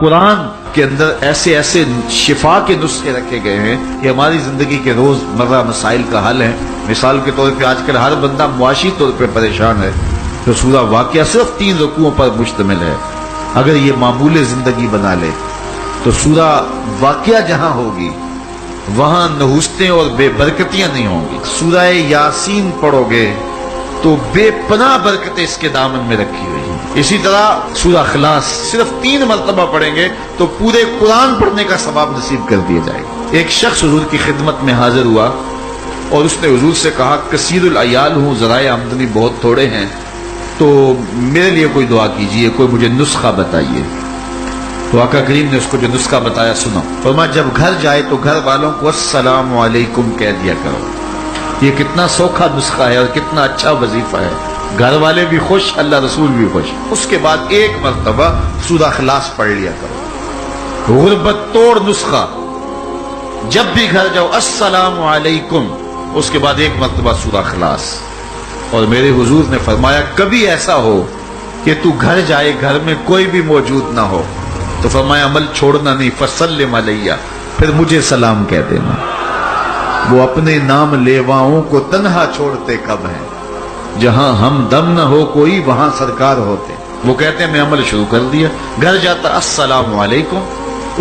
قرآن کے اندر ایسے ایسے شفا کے نسخے رکھے گئے ہیں کہ ہماری زندگی کے روز مرہ مسائل کا حل ہے۔ مثال کے طور پہ آج کل ہر بندہ معاشی طور پہ پریشان ہے، تو سورہ واقعہ صرف 3 رکوعوں پر مشتمل ہے۔ اگر یہ معمول زندگی بنا لے تو سورہ واقعہ جہاں ہوگی وہاں نحوستیں اور بے برکتیاں نہیں ہوں گی۔ سورہ یاسین پڑھو گے تو بے پناہ برکتیں اس کے دامن میں رکھی ہوئی ہیں۔ اسی طرح سورہ اخلاص صرف 3 مرتبہ پڑھیں گے تو پورے قرآن پڑھنے کا ثواب نصیب کر دیا جائے گا۔ ایک شخص حضور کی خدمت میں حاضر ہوا اور اس نے حضور سے کہا کثیر العیال ہوں، ذرائع آمدنی بہت تھوڑے ہیں، تو میرے لیے کوئی دعا کیجئے، کوئی مجھے نسخہ بتائیے۔ تو آقا کریم نے اس کو جو نسخہ بتایا سنا، فرمایا جب گھر جائے تو گھر والوں کو السلام علیکم کہہ دیا کرو۔ یہ کتنا سوکھا نسخہ ہے اور کتنا اچھا وظیفہ ہے، گھر والے بھی خوش، اللہ رسول بھی خوش۔ اس کے بعد 1 مرتبہ سورہ اخلاص پڑھ لیا کرو، غربت توڑ نسخہ۔ جب بھی گھر جاؤ السلام علیکم، اس کے بعد 1 مرتبہ سورہ اخلاص۔ اور میرے حضور نے فرمایا کبھی ایسا ہو کہ تو گھر جائے، گھر میں کوئی بھی موجود نہ ہو، تو فرمایا عمل چھوڑنا نہیں، فسلم علیہ، پھر مجھے سلام کہہ دینا۔ وہ اپنے نام لیواؤں کو تنہا چھوڑتے کب ہیں، جہاں ہم دم نہ ہو کوئی وہاں سرکار ہوتے۔ وہ کہتے ہیں میں عمل شروع کر دیا، گھر جاتا السلام علیکم،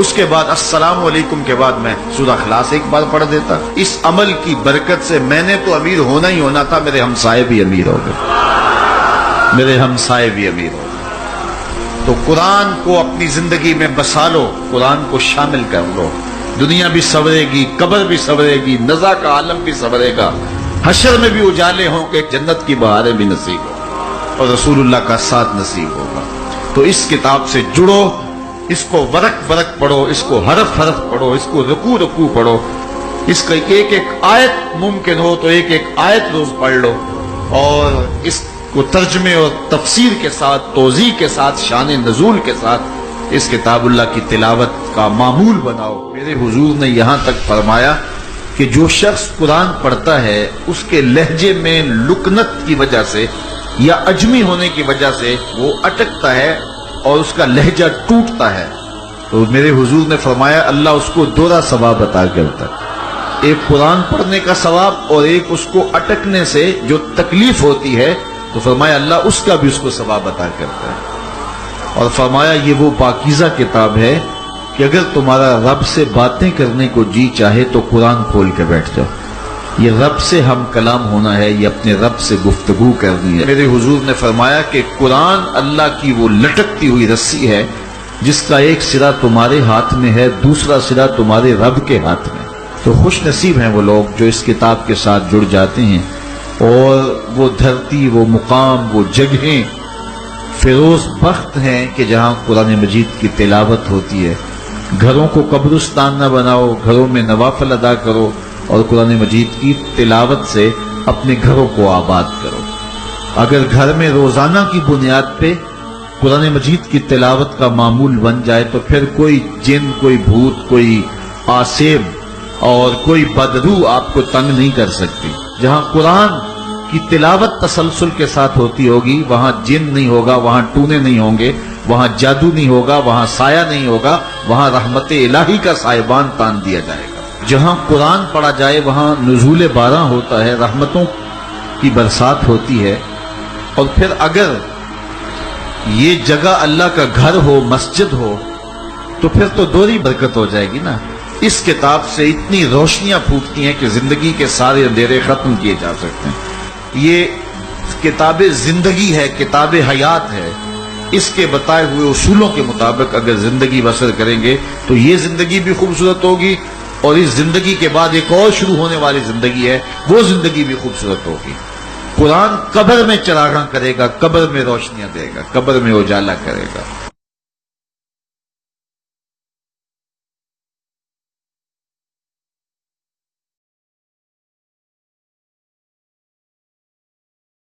اس کے بعد السلام علیکم کے بعد میں سورہ اخلاص 1 بار پڑھ دیتا۔ اس عمل کی برکت سے میں نے تو امیر ہونا ہی ہونا تھا، میرے ہمسائے بھی امیر ہو گئے، میرے ہمسائے بھی امیر ہو گئے۔ تو قرآن کو اپنی زندگی میں بسا لو، قرآن کو شامل کر لو، دنیا بھی سنورے گی، قبر بھی سنورے گی، نزا کا عالم بھی سنورے گا، حشر میں بھی اجالے ہوں کہ جنت کی بہاریں بھی نصیب ہوں اور رسول اللہ کا ساتھ نصیب ہوگا۔ تو اس کتاب سے جڑو، اس کو ورق ورق پڑھو، اس کو حرف حرف پڑھو، اس کو رکوع رکوع پڑھو، اس کا ایک ایک آیت ممکن ہو تو ایک ایک آیت روز پڑھ لو، اور اس کو ترجمے اور تفسیر کے ساتھ، توضیح کے ساتھ، شان نزول کے ساتھ اس کتاب اللہ کی تلاوت کا معمول بناؤ۔ میرے حضور نے یہاں تک فرمایا کہ جو شخص قرآن پڑھتا ہے اس کے لہجے میں لکنت کی وجہ سے یا عجمی ہونے کی وجہ سے وہ اٹکتا ہے اور اس کا لہجہ ٹوٹتا ہے، تو میرے حضور نے فرمایا اللہ اس کو 2 ثواب عطا کرتا ہے، ایک قرآن پڑھنے کا ثواب اور ایک اس کو اٹکنے سے جو تکلیف ہوتی ہے، تو فرمایا اللہ اس کا بھی اس کو ثواب عطا کرتا ہے۔ اور فرمایا یہ وہ پاکیزہ کتاب ہے کہ اگر تمہارا رب سے باتیں کرنے کو جی چاہے تو قرآن کھول کے بیٹھ جاؤ، یہ رب سے ہم کلام ہونا ہے، یہ اپنے رب سے گفتگو کرنی ہے۔ میرے حضور نے فرمایا کہ قرآن اللہ کی وہ لٹکتی ہوئی رسی ہے جس کا ایک سرا تمہارے ہاتھ میں ہے، دوسرا سرا تمہارے رب کے ہاتھ میں۔ تو خوش نصیب ہیں وہ لوگ جو اس کتاب کے ساتھ جڑ جاتے ہیں، اور وہ دھرتی، وہ مقام، وہ جگہیں فیروز بخت ہیں کہ جہاں قرآن مجید کی تلاوت ہوتی ہے۔ گھروں کو قبرستان نہ بناؤ، گھروں میں نوافل ادا کرو اور قرآن مجید کی تلاوت سے اپنے گھروں کو آباد کرو۔ اگر گھر میں روزانہ کی بنیاد پہ قرآن مجید کی تلاوت کا معمول بن جائے تو پھر کوئی جن، کوئی بھوت، کوئی آسیب اور کوئی بدروح آپ کو تنگ نہیں کر سکتی۔ جہاں قرآن کی تلاوت تسلسل کے ساتھ ہوتی ہوگی وہاں جن نہیں ہوگا، وہاں ٹونے نہیں ہوں گے، وہاں جادو نہیں ہوگا، وہاں سایہ نہیں ہوگا، وہاں رحمت الہی کا سائبان تان دیا جائے گا۔ جہاں قرآن پڑھا جائے وہاں نزول باراں ہوتا ہے، رحمتوں کی برسات ہوتی ہے۔ اور پھر اگر یہ جگہ اللہ کا گھر ہو، مسجد ہو، تو پھر تو دوہری برکت ہو جائے گی نا۔ اس کتاب سے اتنی روشنیاں پھوٹتی ہیں کہ زندگی کے سارے اندھیرے ختم کیے جا سکتے ہیں۔ یہ کتاب زندگی ہے، کتاب حیات ہے۔ اس کے بتائے ہوئے اصولوں کے مطابق اگر زندگی بسر کریں گے تو یہ زندگی بھی خوبصورت ہوگی، اور اس زندگی کے بعد ایک اور شروع ہونے والی زندگی ہے، وہ زندگی بھی خوبصورت ہوگی۔ قرآن قبر میں چراغاں کرے گا، قبر میں روشنیاں دے گا، قبر میں اجالا کرے گا۔